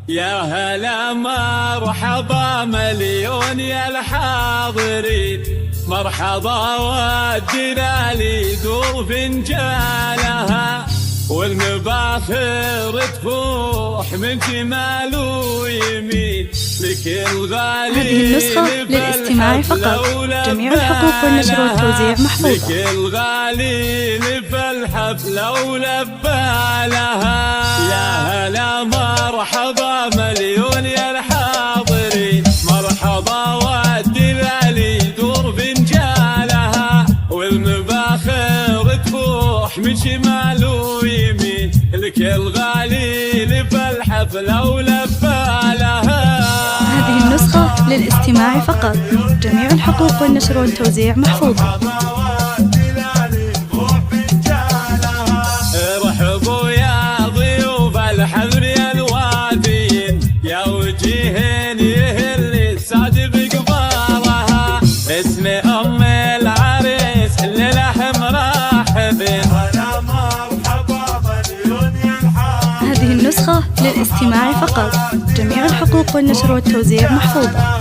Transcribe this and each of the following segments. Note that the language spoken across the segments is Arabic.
يا هلا مرحبا مليون يا الحاضرين، مرحبا والجلال يدور فنجالها، والمباخر تفوح من شمال ويمين لك الغالي. هذه النسخة للاستماع فقط، جميع الحقوق والنشر والتوزيع محفوظة. لك الغالي في الحفلة ولبالها، يا هلا مرحبا مليون يا الحاضرين، مرحبا والدلال يدور فنجالها، والمباخر تفوح من شمال ويمين لك الغالي في الحفلة ولبالها. هذه النسخة للاستماع فقط، جميع الحقوق والنشر والتوزيع محفوظة. ارحبوا يا ضيوف الحضر يا الوافيين، يا وجيهين يهل السعد بقبارها، اسم ام العريس للحم راحبين. هذه النسخة للاستماع فقط، جميع الحقوق والنشر والتوزيع محفوظة.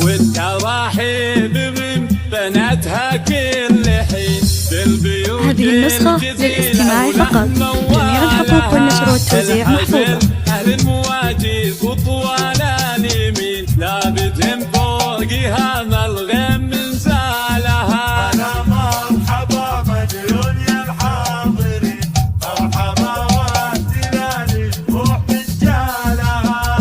والتراحيب من بناتها كل حين بالبيوت. هذه النسخة للاستماع فقط، جميع الحقوق والنشر والتوزيع محفوظة. أهل المواجد وطوال اليمين لابدهم فوقها الغيم من زالها. مرحبا مليون يا الحاضرين، مرحبا والدلال روح رجالها.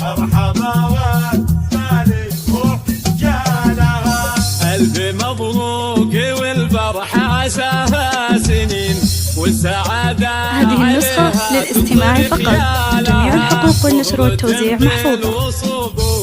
مرحبا والدلال روح رجالها. ألف مبروك والفرحة عساها سنين والسعادة. هذه النسخة للاستماع فقط، جميع الحقوق والنشر والتوزيع محفوظة.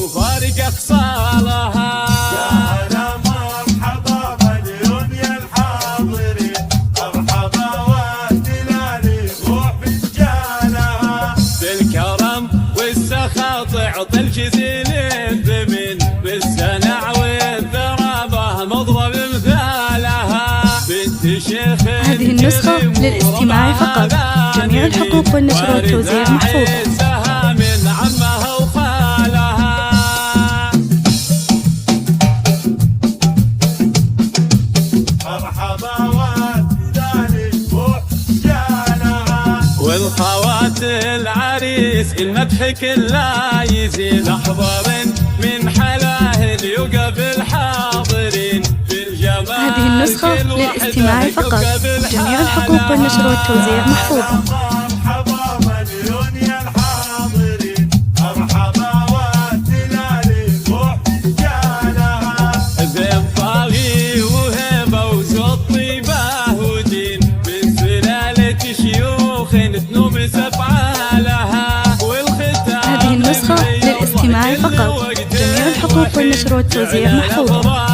وفارق أخصالها. يا هلا مرحبا مليون يا الحاضرين، مرحبا والدلال روح رجالها. بالكرم والسخاء تعطي الجزيل الثمين، بالسنع والثرابة مضرب مثالها. بنت شيخ هذه النسخة للاستماع فقط، جميع الحقوق والنشر والتوزيع محفوظة. من عمها وخالها. مرحبا والدلال روح رجالها. والخوات العريس المدح كله يزيد، أحضر من حلاه يوقف الحاضرين بالجمال. هذه النسخة للاستماع فقط، جميع الحقوق والنشر والتوزيع محفوظة. مرحبا مليون يا الحاضرين، مرحبا والدلال روح رجالها. زين طاغي وهبة وزود طيبة ودين، من سلالة شيوخ تنوب سفعالها. هذه النسخة للاستماع فقط، جميع الحقوق والنشر والتوزيع محفوظة.